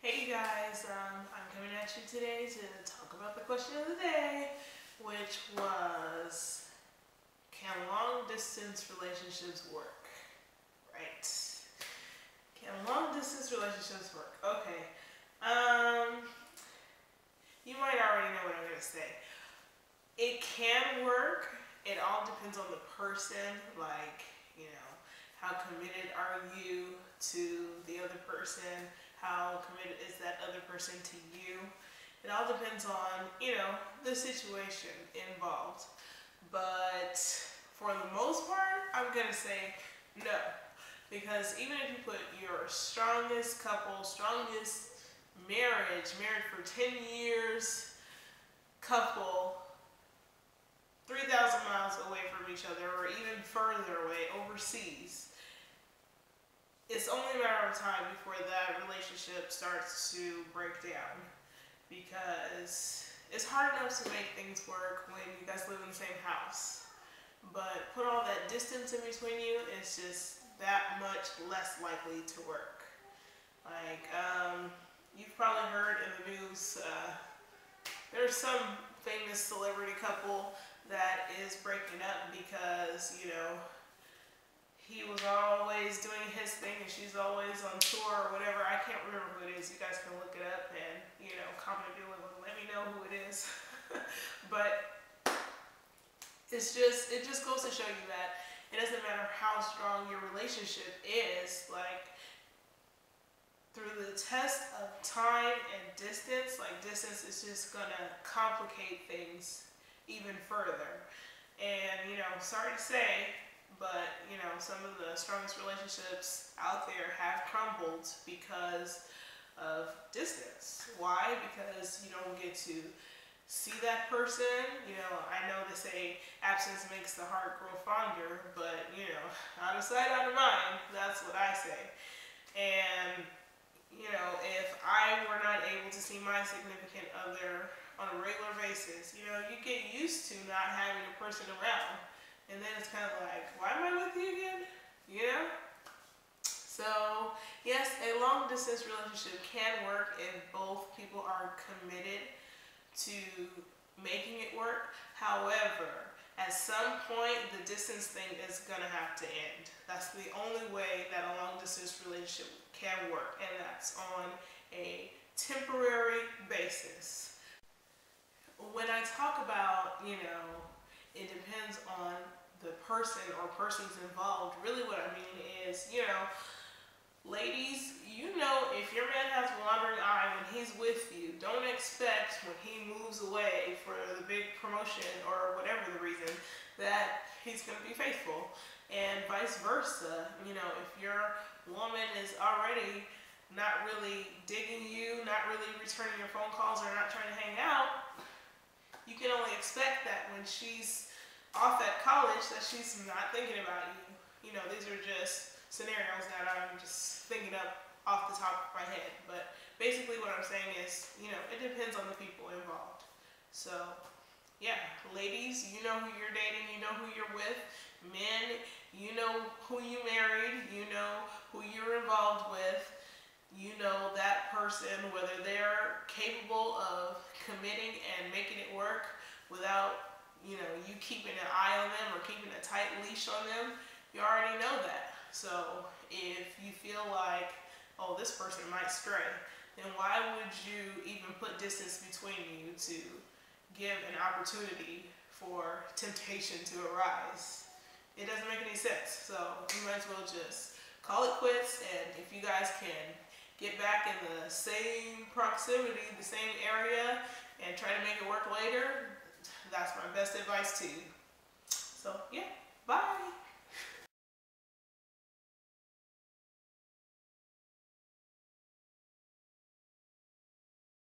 Hey guys, I'm coming at you today to talk about the question of the day, which was, can long distance relationships work? Right. Can long distance relationships work? Okay. You might already know what I'm going to say. It can work. It all depends on the person, how committed are you to the other person? How committed is that other person to you? It all depends on, the situation involved. But for the most part, I'm going to say no. Because even if you put your strongest couple, strongest married for 10 years couple, 3,000 miles away from each other or even further away overseas, it's only a matter of time before that relationship starts to break down, because it's hard enough to make things work when you guys live in the same house, but put all that distance in between you, it's just that much less likely to work. You've probably heard in the news, there's some famous celebrity couple that is breaking up because, he was always doing his thing and she's always on tour or whatever. I can't remember who it is. You guys can look it up and, comment below and let me know who it is. But it just goes to show you that it doesn't matter how strong your relationship is, through the test of time and distance, distance is just gonna complicate things even further. And, sorry to say, but, some of the strongest relationships out there have crumbled because of distance. Why? Because you don't get to see that person. I know they say absence makes the heart grow fonder, but, out of sight, out of mind, that's what I say. And, if I were not able to see my significant other on a regular basis, you get used to not having a person around. And then it's kind of like, why am I with you again? So, yes, a long distance relationship can work if both people are committed to making it work. However, at some point, the distance thing is going to have to end. That's the only way that a long distance relationship can work, and that's on a temporary basis. When I talk about, it depends on the person or persons involved, really what I mean is, ladies, if your man has a wandering eye when he's with you, don't expect when he moves away for the big promotion or whatever the reason that he's going to be faithful. And vice versa, if your woman is already not really digging you, not really returning your phone calls, or not trying to hang out, you can only expect that when she's off at college that she's not thinking about you. These are just scenarios that I'm just thinking up off the top of my head. But basically what I'm saying is, it depends on the people involved. So, yeah, ladies, you know who you're dating, you know who you're with. Men, you know who you married, you know who you're involved with. You know that person, whether they're capable of committing and making it work without you keeping an eye on them or keeping a tight leash on them. You already know that. So if you feel like, oh, this person might stray, then why would you even put distance between you to give an opportunity for temptation to arise? It doesn't make any sense. So you might as well just call it quits, and if you guys can get back in the same proximity, the same area, and try to make it work later, that's my best advice to you. So, yeah.